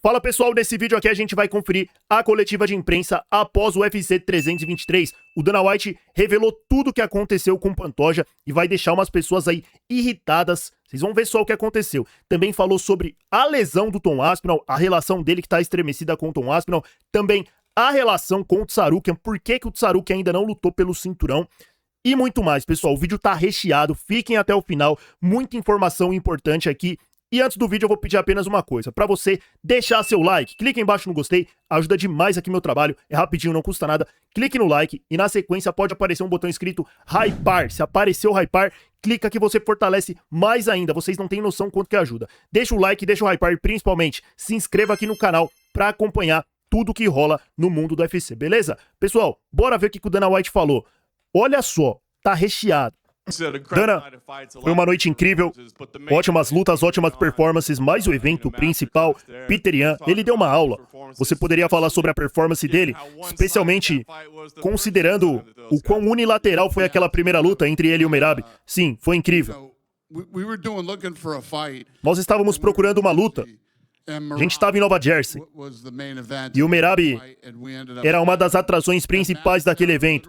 Fala pessoal, nesse vídeo aqui a gente vai conferir a coletiva de imprensa após o UFC 323. O Dana White revelou tudo o que aconteceu com o Pantoja e vai deixar umas pessoas aí irritadas. Vocês vão ver só o que aconteceu. Também falou sobre a lesão do Tom Aspinall, a relação dele que tá estremecida com o Tom Aspinall. Também a relação com o Tsarukyan, por que o Tsarukyan ainda não lutou pelo cinturão. E muito mais, pessoal. O vídeo tá recheado, fiquem até o final. Muita informação importante aqui. E antes do vídeo eu vou pedir apenas uma coisa, pra você deixar seu like, clique embaixo no gostei, ajuda demais aqui meu trabalho, é rapidinho, não custa nada, clique no like e na sequência pode aparecer um botão escrito Hypar, se aparecer o Hypar, clica que você fortalece mais ainda, vocês não têm noção quanto que ajuda. Deixa o like, deixa o Hypar e principalmente se inscreva aqui no canal pra acompanhar tudo que rola no mundo do UFC, beleza? Pessoal, bora ver o que o Dana White falou. Olha só, tá recheado. Dana, foi uma noite incrível, ótimas lutas, ótimas performances, mas o evento principal, Peter Yan, ele deu uma aula. Você poderia falar sobre a performance dele, especialmente considerando o quão unilateral foi aquela primeira luta entre ele e o Merab. Sim, foi incrível. Nós estávamos procurando uma luta. A gente estava em Nova Jersey e o Merab era uma das atrações principais daquele evento.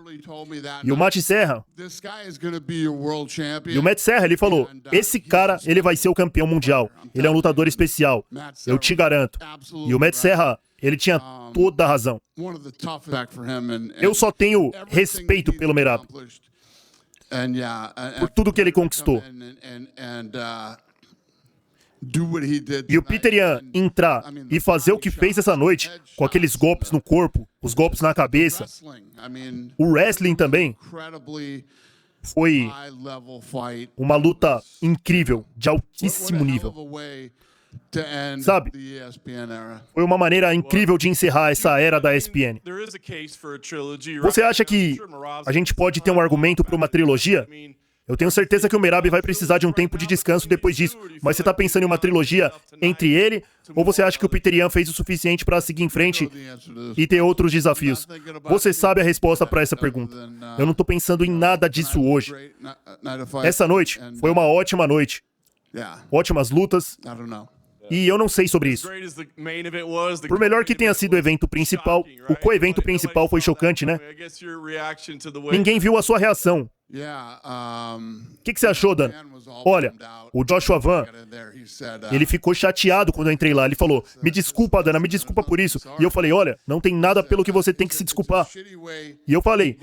E o Matt Serra, e o Matt Serra, ele falou, esse cara, ele vai ser o campeão mundial. Ele é um lutador especial, eu te garanto. E o Matt Serra, ele tinha toda a razão. Eu só tenho respeito pelo Merab, por tudo que ele conquistou. E o Peter Yan entrar e fazer o que fez essa noite, com aqueles golpes no corpo, os golpes na cabeça, o wrestling também, foi uma luta incrível, de altíssimo nível. Sabe? Foi uma maneira incrível de encerrar essa era da ESPN. Você acha que a gente pode ter um argumento para uma trilogia? Eu tenho certeza que o Merab vai precisar de um tempo de descanso depois disso, mas você tá pensando em uma trilogia entre ele, ou você acha que o Peter Yan fez o suficiente para seguir em frente e ter outros desafios? Você sabe a resposta para essa pergunta. Eu não tô pensando em nada disso hoje. Essa noite foi uma ótima noite. Ótimas lutas. E eu não sei sobre isso. Por melhor que tenha sido o evento principal, o co-evento principal foi chocante, né? Ninguém viu a sua reação. O que você achou, Dan? Olha, o Joshua Van, ele ficou chateado quando eu entrei lá. Ele falou, me desculpa, Dana, me desculpa por isso. E eu falei, olha, não tem nada pelo que você tem que se desculpar. E eu falei,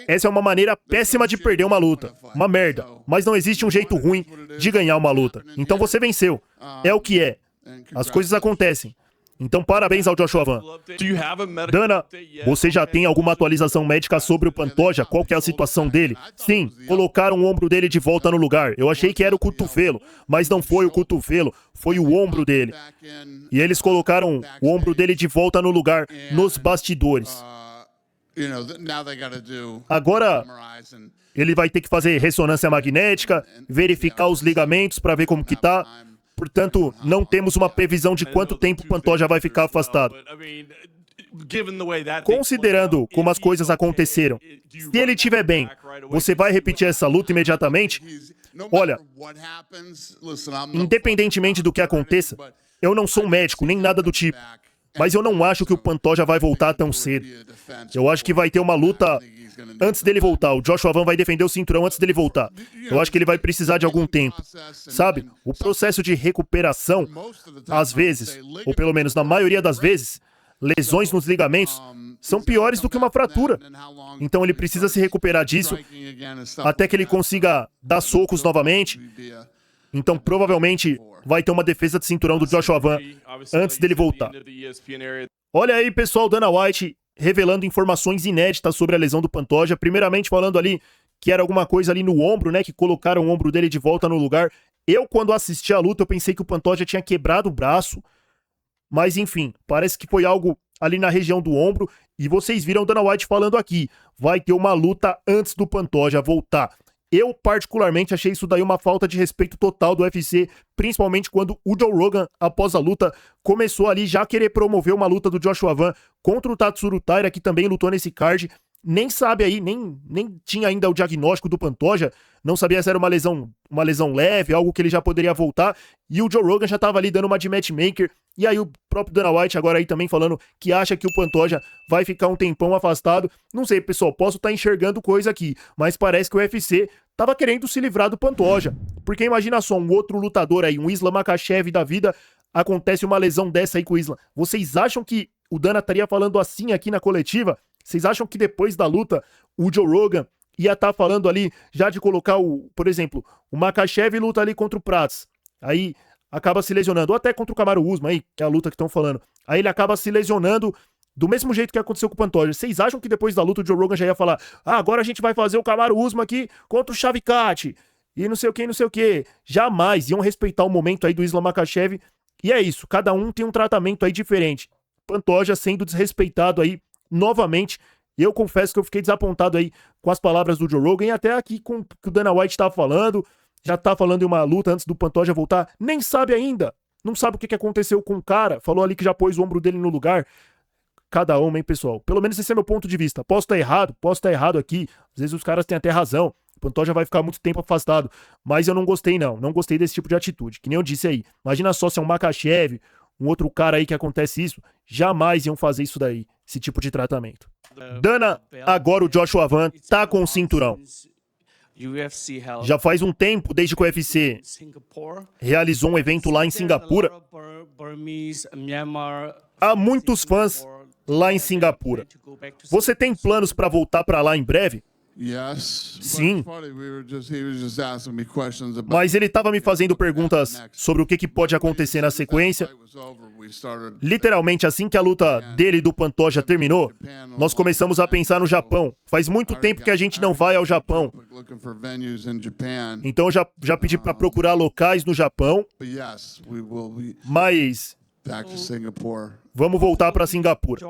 essa é uma maneira péssima de perder uma luta. Uma merda. Mas não existe um jeito ruim de ganhar uma luta. Então você venceu. É o que é. As coisas acontecem. Então, parabéns ao Joshua Van. Dana, você já tem alguma atualização médica sobre o Pantoja? Qual que é a situação dele? Sim, colocaram o ombro dele de volta no lugar. Eu achei que era o cotovelo, mas não foi o cotovelo, foi o ombro dele. E eles colocaram o ombro dele de volta no lugar, nos bastidores. Agora, ele vai ter que fazer ressonância magnética, verificar os ligamentos para ver como que tá. Portanto, não temos uma previsão de quanto tempo o Pantoja vai ficar afastado. Considerando como as coisas aconteceram, se ele estiver bem, você vai repetir essa luta imediatamente? Olha, independentemente do que aconteça, eu não sou um médico, nem nada do tipo. Mas eu não acho que o Pantoja vai voltar tão cedo. Eu acho que vai ter uma luta antes dele voltar. O Joshua Van vai defender o cinturão antes dele voltar. Eu acho que ele vai precisar de algum tempo. Sabe? O processo de recuperação, às vezes, ou pelo menos na maioria das vezes, lesões nos ligamentos são piores do que uma fratura. Então ele precisa se recuperar disso até que ele consiga dar socos novamente. Então provavelmente vai ter uma defesa de cinturão do Joshua Van antes dele voltar. Olha aí, pessoal, Dana White revelando informações inéditas sobre a lesão do Pantoja. Primeiramente falando ali que era alguma coisa ali no ombro, né? Que colocaram o ombro dele de volta no lugar. Eu, quando assisti a luta, eu pensei que o Pantoja tinha quebrado o braço. Mas, enfim, parece que foi algo ali na região do ombro. E vocês viram o Dana White falando aqui. Vai ter uma luta antes do Pantoja voltar. Eu, particularmente, achei isso daí uma falta de respeito total do UFC, principalmente quando o Joe Rogan, após a luta, começou ali já a querer promover uma luta do Joshua Van contra o Tatsuro Taira, que também lutou nesse card. nem sabe aí, nem tinha ainda o diagnóstico do Pantoja, não sabia se era uma lesão leve, algo que ele já poderia voltar, e o Joe Rogan já tava ali dando uma de matchmaker, e aí o próprio Dana White agora aí também falando que acha que o Pantoja vai ficar um tempão afastado. Não sei, pessoal, posso estar enxergando coisa aqui, mas parece que o UFC tava querendo se livrar do Pantoja, porque imagina só, um outro lutador aí, um Islam Makhachev da vida, acontece uma lesão dessa aí com o Islam. Vocês acham que o Dana estaria falando assim aqui na coletiva? Vocês acham que depois da luta, o Joe Rogan ia estar falando ali, já de colocar por exemplo, o Makhachev luta ali contra o Prats, aí acaba se lesionando, ou até contra o Kamaru Usman aí, que é a luta que estão falando, aí ele acaba se lesionando do mesmo jeito que aconteceu com o Pantoja. Vocês acham que depois da luta o Joe Rogan já ia falar, agora a gente vai fazer o Kamaru Usman aqui contra o Shavkat, e não sei o que, jamais iam respeitar o momento aí do Islam Makhachev, e é isso, cada um tem um tratamento aí diferente. Pantoja sendo desrespeitado aí novamente. Eu confesso que eu fiquei desapontado aí com as palavras do Joe Rogan e até aqui com o que o Dana White tá falando. Já tá falando em uma luta antes do Pantoja voltar. Nem sabe ainda. Não sabe o que aconteceu com o cara. Falou ali que já pôs o ombro dele no lugar. Cada homem, hein, pessoal? Pelo menos esse é meu ponto de vista. Posso estar errado aqui. Às vezes os caras têm até razão. O Pantoja vai ficar muito tempo afastado. Mas eu não gostei, não. Não gostei desse tipo de atitude. Que nem eu disse aí. Imagina só se é um Makhachev, um outro cara aí que acontece isso. Jamais iam fazer isso daí. Esse tipo de tratamento. Dana, agora o Joshua Van tá com o cinturão. Já faz um tempo desde que o UFC realizou um evento lá em Singapura. Há muitos fãs lá em Singapura. Você tem planos para voltar para lá em breve? Sim. Mas ele estava me fazendo perguntas sobre o que pode acontecer na sequência. Literalmente, assim que a luta dele e do Pantoja terminou, nós começamos a pensar no Japão. Faz muito tempo que a gente não vai ao Japão. Então eu já pedi para procurar locais no Japão. Mas vamos voltar para Singapura.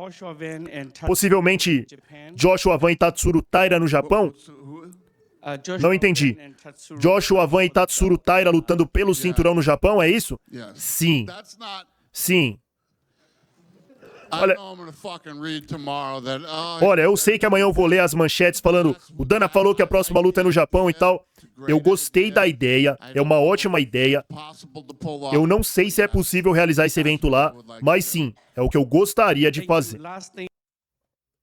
Possivelmente Joshua Van e Tatsuro Taira no Japão? Não entendi. Joshua Van e Tatsuro Taira lutando pelo cinturão no Japão, é isso? Sim. Sim. Olha, eu sei que amanhã eu vou ler as manchetes falando o Dana falou que a próxima luta é no Japão e tal. Eu gostei da ideia, é uma ótima ideia. Eu não sei se é possível realizar esse evento lá, mas sim, é o que eu gostaria de fazer.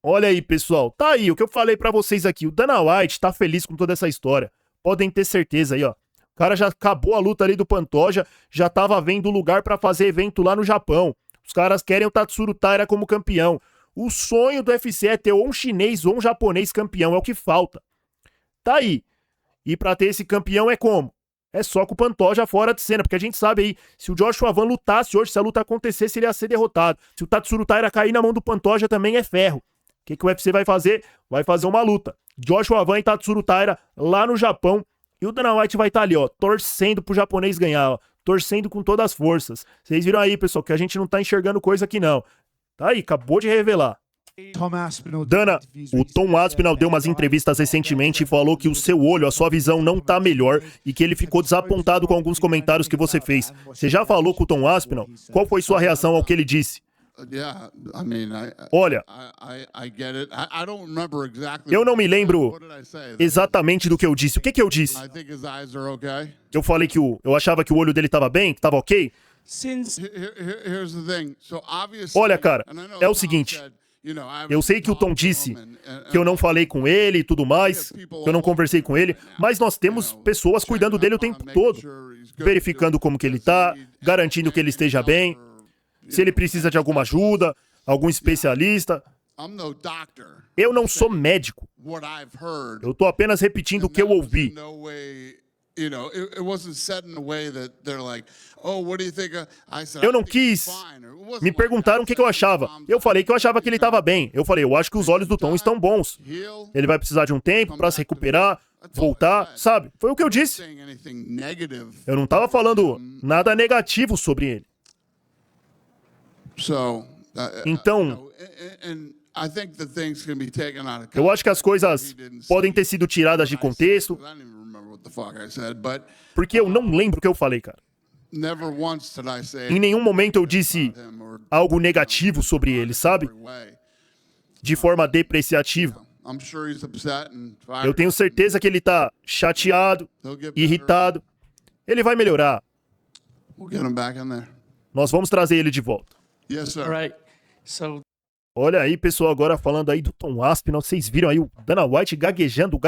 Olha aí, pessoal, tá aí o que eu falei pra vocês aqui. O Dana White tá feliz com toda essa história. Podem ter certeza aí, ó. O cara já acabou a luta ali do Pantoja, já tava vendo lugar pra fazer evento lá no Japão. Os caras querem o Tatsuro Taira como campeão. O sonho do UFC é ter ou um chinês ou um japonês campeão, é o que falta. Tá aí. E pra ter esse campeão é como? É só com o Pantoja fora de cena, porque a gente sabe aí, se o Joshua Van lutasse hoje, se a luta acontecesse, ele ia ser derrotado. Se o Tatsuro Taira cair na mão do Pantoja, também é ferro. O que o UFC vai fazer? Vai fazer uma luta. Joshua Van e Tatsuro Taira lá no Japão. E o Dana White vai estar ali, ó, torcendo pro japonês ganhar, ó. Torcendo com todas as forças. Vocês viram aí, pessoal, que a gente não tá enxergando coisa aqui, não. Tá aí, acabou de revelar. Dana, o Tom Aspinall deu umas entrevistas recentemente e falou que o seu olho, a sua visão não tá melhor e que ele ficou desapontado com alguns comentários que você fez. Você já falou com o Tom Aspinall? Qual foi sua reação ao que ele disse? Olha, eu não me lembro exatamente do que eu disse. O que eu disse? Eu falei que eu achava que o olho dele estava bem, que estava ok? Olha, cara, é o seguinte. Eu sei que o Tom disse que eu não falei com ele e tudo mais, que eu não conversei com ele, mas nós temos pessoas cuidando dele o tempo todo, verificando como que ele tá, garantindo que ele esteja bem, se ele precisa de alguma ajuda, algum especialista. Eu não sou médico. Eu tô apenas repetindo o que eu ouvi. Eu não quis. Me perguntaram o que eu achava. Eu falei que eu achava que ele estava bem. Eu falei, eu acho que os olhos do Tom estão bons. Ele vai precisar de um tempo para se recuperar, voltar, sabe? Foi o que eu disse. Eu não estava falando nada negativo sobre ele. Então, eu acho que as coisas podem ter sido tiradas de contexto, porque eu não lembro o que eu falei, cara. Em nenhum momento eu disse algo negativo sobre ele, sabe? De forma depreciativa. Eu tenho certeza que ele tá chateado, irritado. Ele vai melhorar. Nós vamos trazer ele de volta. Olha aí, pessoal, agora falando aí do Tom Aspinall. Vocês viram aí o Dana White gaguejando.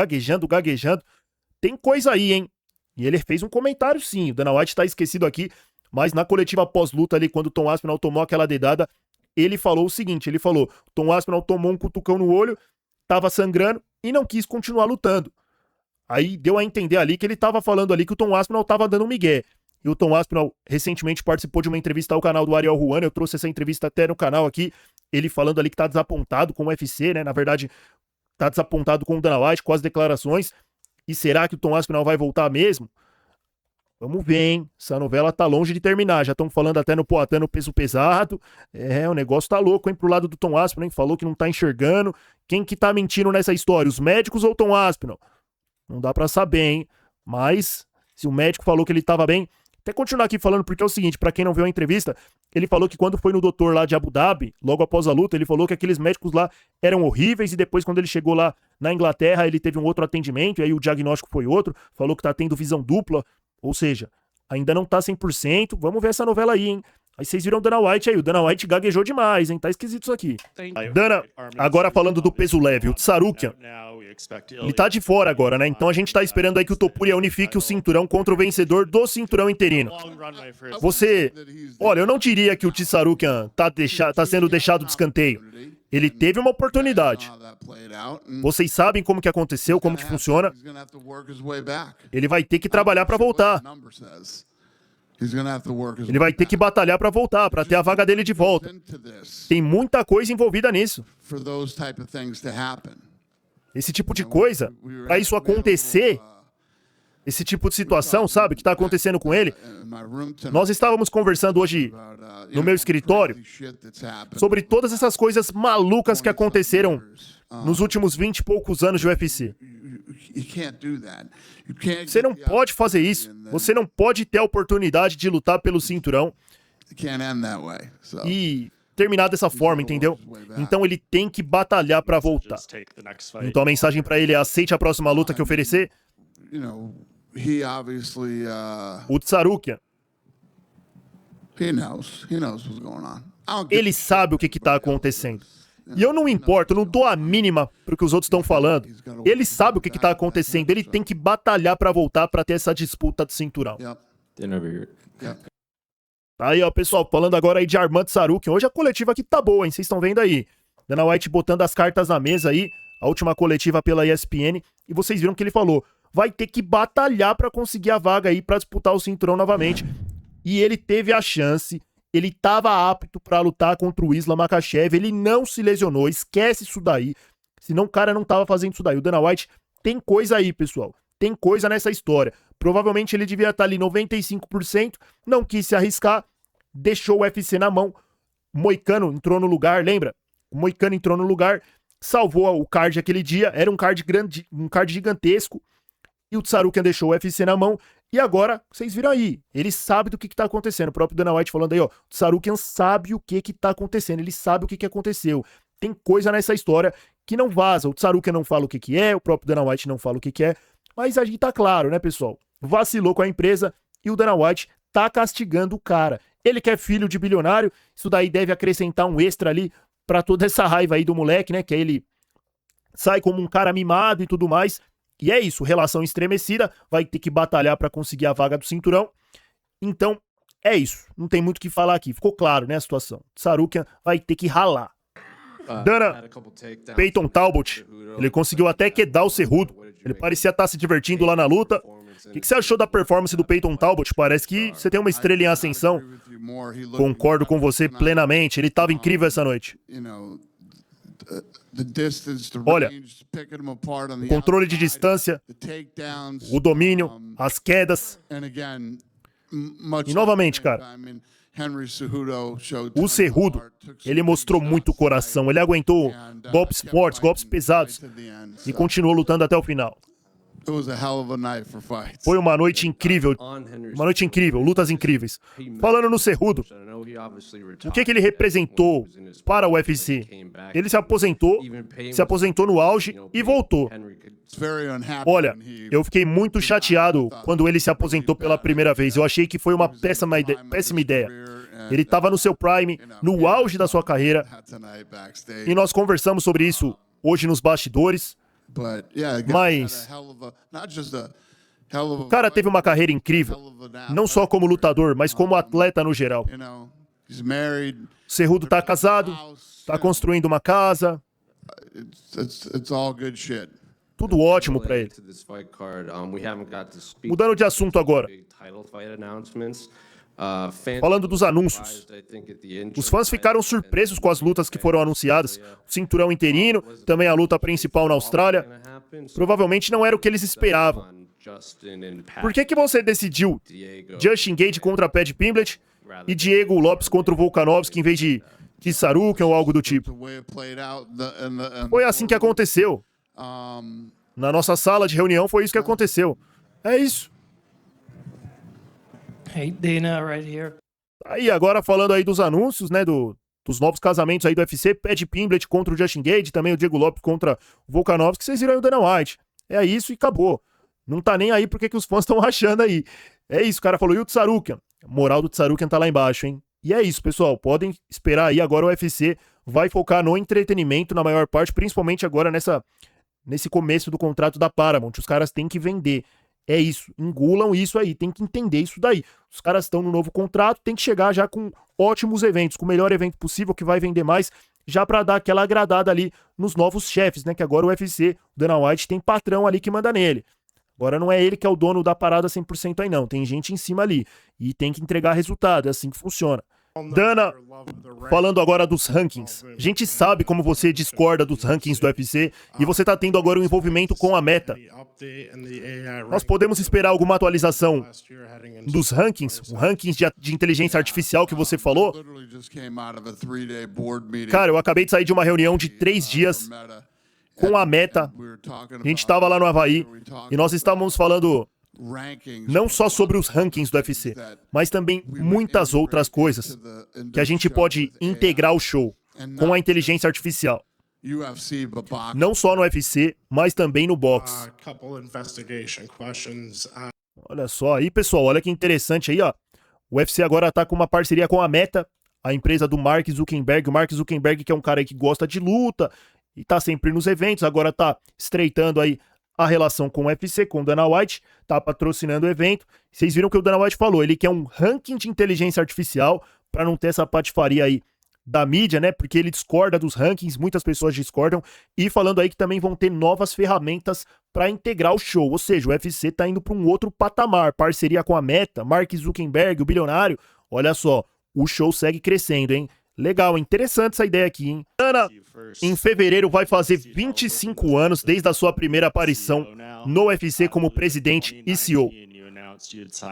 Tem coisa aí, hein? E ele fez um comentário, sim. O Dana White tá esquecido aqui, mas na coletiva pós-luta ali, quando o Tom Aspinall tomou aquela dedada, ele falou o seguinte, ele falou, Tom Aspinall tomou um cutucão no olho, tava sangrando e não quis continuar lutando. Aí deu a entender ali que ele tava falando ali que o Tom Aspinall tava dando um migué. E o Tom Aspinall recentemente participou de uma entrevista ao canal do Ariel Ruano, eu trouxe essa entrevista até no canal aqui, ele falando ali que tá desapontado com o UFC, né, na verdade, tá desapontado com o Dana White, com as declarações. E será que o Tom Aspinall vai voltar mesmo? Vamos ver, hein? Essa novela tá longe de terminar. Já estão falando até no Poatan no peso pesado. O negócio tá louco, hein? Pro lado do Tom Aspinall, hein? Falou que não tá enxergando. Quem que tá mentindo nessa história? Os médicos ou o Tom Aspinall? Não dá pra saber, hein? Mas, se o médico falou que ele tava bem... Até continuar aqui falando, porque é o seguinte, pra quem não viu a entrevista, ele falou que quando foi no doutor lá de Abu Dhabi, logo após a luta, ele falou que aqueles médicos lá eram horríveis e depois quando ele chegou lá na Inglaterra, ele teve um outro atendimento e aí o diagnóstico foi outro, falou que tá tendo visão dupla, ou seja, ainda não tá 100%, vamos ver essa novela aí, hein? Aí vocês viram o Dana White aí, o Dana White gaguejou demais, hein? Tá esquisito isso aqui. Dana, agora falando do peso leve, o Tsarukyan, ele tá de fora agora, né? Então a gente tá esperando aí que o Topuria unifique o cinturão contra o vencedor do cinturão interino. Olha, eu não diria que o Tsarukyan tá sendo deixado de escanteio. Ele teve uma oportunidade. Vocês sabem como que aconteceu, como que funciona. Ele vai ter que trabalhar pra voltar. Ele vai ter que batalhar pra voltar, pra ter a vaga dele de volta. Tem muita coisa envolvida nisso. Esse tipo de coisa, pra isso acontecer, esse tipo de situação, sabe, que tá acontecendo com ele. Nós estávamos conversando hoje no meu escritório sobre todas essas coisas malucas que aconteceram nos últimos 20 e poucos anos de UFC. Você não pode fazer isso. Você não pode ter a oportunidade de lutar pelo cinturão e terminar dessa forma, entendeu? Então ele tem que batalhar pra voltar. Então a mensagem pra ele é: aceite a próxima luta que oferecer. O Tsarukyan, ele sabe o que tá acontecendo. E eu não me importo, eu não dou a mínima pro que os outros estão falando. Ele sabe o que tá acontecendo, ele tem que batalhar pra voltar pra ter essa disputa de cinturão. Aí, ó, pessoal, falando agora aí de Arman Tsarukyan. Hoje a coletiva aqui tá boa, hein? Vocês estão vendo aí. Dana White botando as cartas na mesa aí, a última coletiva pela ESPN, e vocês viram que ele falou, vai ter que batalhar pra conseguir a vaga aí pra disputar o cinturão novamente. E ele teve a chance, ele tava apto pra lutar contra o Islam Makhachev, ele não se lesionou, esquece isso daí, senão o cara não tava fazendo isso daí. O Dana White tem coisa aí, pessoal, tem coisa nessa história. Provavelmente ele devia estar ali 95%, não quis se arriscar, deixou o UFC na mão. O Moicano entrou no lugar, lembra? O Moicano entrou no lugar, salvou o card aquele dia, era um card grande, um card gigantesco, e o Tsarukyan deixou o UFC na mão, e agora, vocês viram aí, ele sabe do que tá acontecendo. O próprio Dana White falando aí, ó, o Tsarukyan sabe o que tá acontecendo, ele sabe o que aconteceu. Tem coisa nessa história que não vaza, o Tsarukyan não fala o que é, o próprio Dana White não fala o que é, mas aí tá claro, né, pessoal? Vacilou com a empresa e o Dana White tá castigando o cara. Ele que é filho de bilionário, isso daí deve acrescentar um extra ali pra toda essa raiva aí do moleque, né, que ele sai como um cara mimado e tudo mais. E é isso, relação estremecida, vai ter que batalhar pra conseguir a vaga do cinturão. Então, é isso, não tem muito o que falar aqui, ficou claro, né, a situação. Tsarukyan vai ter que ralar. Dana, Peyton Talbot, ele conseguiu até quedar o Cerrudo, ele parecia estar se divertindo lá na luta. O que você achou da performance do Peyton Talbot? Parece que você tem uma estrela em ascensão. Concordo com você plenamente, ele estava incrível essa noite. Olha, o controle de distância, o domínio, as quedas. E novamente, cara, o Cerrudo, ele mostrou muito coração, ele aguentou golpes fortes, golpes pesados e continuou lutando até o final. Foi uma noite incrível, lutas incríveis. Falando no Cerrudo, o que ele representou para o UFC? Ele se aposentou no auge e voltou. Olha, eu fiquei muito chateado quando ele se aposentou pela primeira vez. Eu achei que foi uma péssima ideia. Ele estava no seu prime, no auge da sua carreira, e nós conversamos sobre isso hoje nos bastidores. Mas o cara teve uma carreira incrível, não só como lutador, mas como atleta no geral. O Cerrudo tá casado, tá construindo uma casa. Tudo ótimo pra ele. Mudando de assunto agora. Falando dos anúncios. Os fãs ficaram surpresos com as lutas que foram anunciadas. O cinturão interino, também a luta principal na Austrália. Provavelmente não era o que eles esperavam. Por que você decidiu Justin Gaethje contra Paddy Pimblett e Diego Lopes contra o Volkanovski em vez de Tsarukyan ou algo do tipo? Foi assim que aconteceu. Na nossa sala de reunião foi isso que aconteceu. É isso. Hey, Dana, right here. Aí, agora falando aí dos anúncios, né, dos novos casamentos aí do UFC, Paddy Pimblett contra o Justin Gaethje, também o Diego Lopes contra o Volkanovski, vocês viram aí o Dana White. É isso e acabou. Não tá nem aí porque que os fãs estão achando aí. É isso, o cara falou, e o Tsarukyan? A moral do Tsarukyan tá lá embaixo, hein? E é isso, pessoal, podem esperar aí, agora o UFC vai focar no entretenimento na maior parte, principalmente agora nesse começo do contrato da Paramount. Os caras têm que vender. É isso, engulam isso aí, tem que entender isso daí. Os caras estão no novo contrato, tem que chegar já com ótimos eventos, com o melhor evento possível, que vai vender mais, já pra dar aquela agradada ali nos novos chefes, né? Que agora o UFC, o Dana White, tem patrão ali que manda nele. Agora não é ele que é o dono da parada 100% aí não, tem gente em cima ali. E tem que entregar resultado, é assim que funciona. Dana, falando agora dos rankings. A gente sabe como você discorda dos rankings do UFC e você tá tendo agora um envolvimento com a Meta. Nós podemos esperar alguma atualização dos rankings, o rankings de inteligência artificial que você falou? Cara, eu acabei de sair de uma reunião de 3 dias com a Meta. A gente estava lá no Havaí e nós estávamos falando não só sobre os rankings do UFC, mas também muitas outras coisas que a gente pode integrar o show com a inteligência artificial. Não só no UFC, mas também no boxe. Olha só aí, pessoal, olha que interessante aí, ó. O UFC agora tá com uma parceria com a Meta, a empresa do Mark Zuckerberg. O Mark Zuckerberg, que é um cara aí que gosta de luta e tá sempre nos eventos, agora tá estreitando aí a relação com o UFC, com o Dana White, tá patrocinando o evento. Vocês viram que o Dana White falou, ele quer um ranking de inteligência artificial para não ter essa patifaria aí da mídia, né? Porque ele discorda dos rankings, muitas pessoas discordam, e falando aí que também vão ter novas ferramentas para integrar o show, ou seja, o UFC tá indo para um outro patamar, parceria com a Meta, Mark Zuckerberg, o bilionário. Olha só, o show segue crescendo, hein? Legal, interessante essa ideia aqui, hein? Dana, em fevereiro vai fazer 25 anos desde a sua primeira aparição no UFC como presidente e CEO.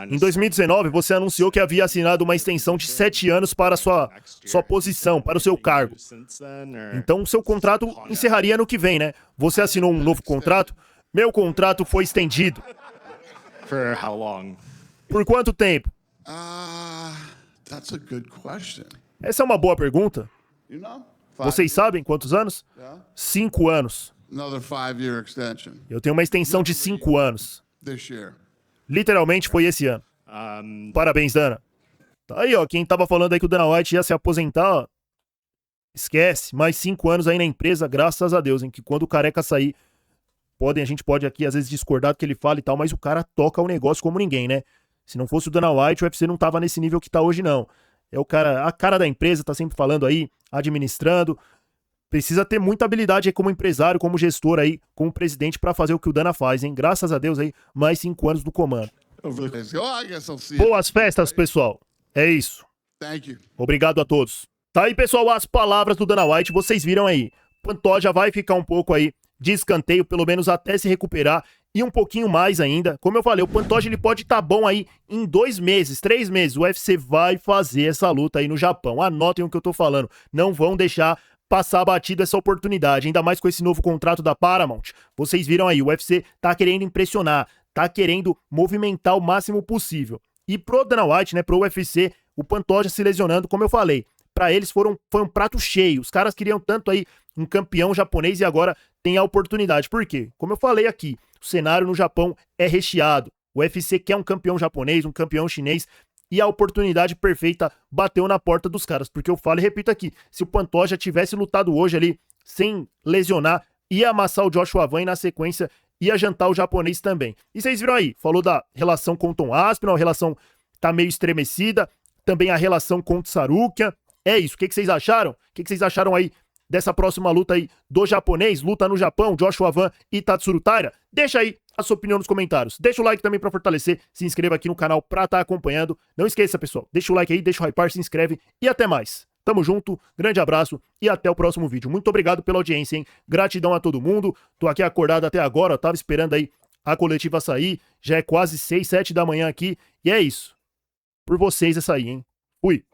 Em 2019, você anunciou que havia assinado uma extensão de 7 anos para sua posição, para o seu cargo. Então, seu contrato encerraria no que vem, né? Você assinou um novo contrato? Meu contrato foi estendido. Por quanto tempo? Essa é uma boa pergunta. Vocês sabem quantos anos? 5 anos. Eu tenho uma extensão de 5 anos. Literalmente foi esse ano. Parabéns, Dana. Tá aí, ó. Quem tava falando aí que o Dana White ia se aposentar, ó, esquece. Mais 5 anos aí na empresa, graças a Deus, hein? Que quando o careca sair, a gente pode aqui às vezes discordar do que ele fala e tal, mas o cara toca o negócio como ninguém, né? Se não fosse o Dana White, o UFC não tava nesse nível que tá hoje, não. É o cara, a cara da empresa, tá sempre falando aí, administrando. Precisa ter muita habilidade aí como empresário, como gestor aí, como presidente pra fazer o que o Dana faz, hein? Graças a Deus aí, mais 5 anos no comando. Boas festas, pessoal. É isso. Obrigado a todos. Tá aí, pessoal, as palavras do Dana White, vocês viram aí. Pantoja vai ficar um pouco aí de escanteio, pelo menos até se recuperar. E um pouquinho mais ainda. Como eu falei, o Pantoja ele pode estar bom aí em 2 meses, 3 meses. O UFC vai fazer essa luta aí no Japão. Anotem o que eu tô falando. Não vão deixar passar batido essa oportunidade, ainda mais com esse novo contrato da Paramount. Vocês viram aí, o UFC tá querendo impressionar, tá querendo movimentar o máximo possível. E pro Dana White, né, pro UFC, o Pantoja se lesionando, como eu falei, pra eles foi um prato cheio. Os caras queriam tanto aí um campeão japonês e agora tem a oportunidade. Por quê? Como eu falei aqui, o cenário no Japão é recheado. O UFC quer um campeão japonês, um campeão chinês, e a oportunidade perfeita bateu na porta dos caras. Porque eu falo e repito aqui, se o Pantoja tivesse lutado hoje ali, sem lesionar, ia amassar o Joshua Van e na sequência ia jantar o japonês também. E vocês viram aí, falou da relação com o Tom Aspinall, a relação tá meio estremecida, também a relação com o Tsarukian. É isso, o que vocês acharam? O que vocês acharam aí dessa próxima luta aí do japonês, luta no Japão, Joshua Van e Tatsuro Taira? Deixa aí a sua opinião nos comentários. Deixa o like também pra fortalecer, se inscreva aqui no canal pra estar acompanhando. Não esqueça, pessoal, deixa o like aí, deixa o hypar, se inscreve e até mais. Tamo junto, grande abraço e até o próximo vídeo. Muito obrigado pela audiência, hein? Gratidão a todo mundo. Tô aqui acordado até agora, eu tava esperando aí a coletiva sair. Já é quase 6, 7 da manhã aqui. E é isso. Por vocês essa aí, hein? Fui.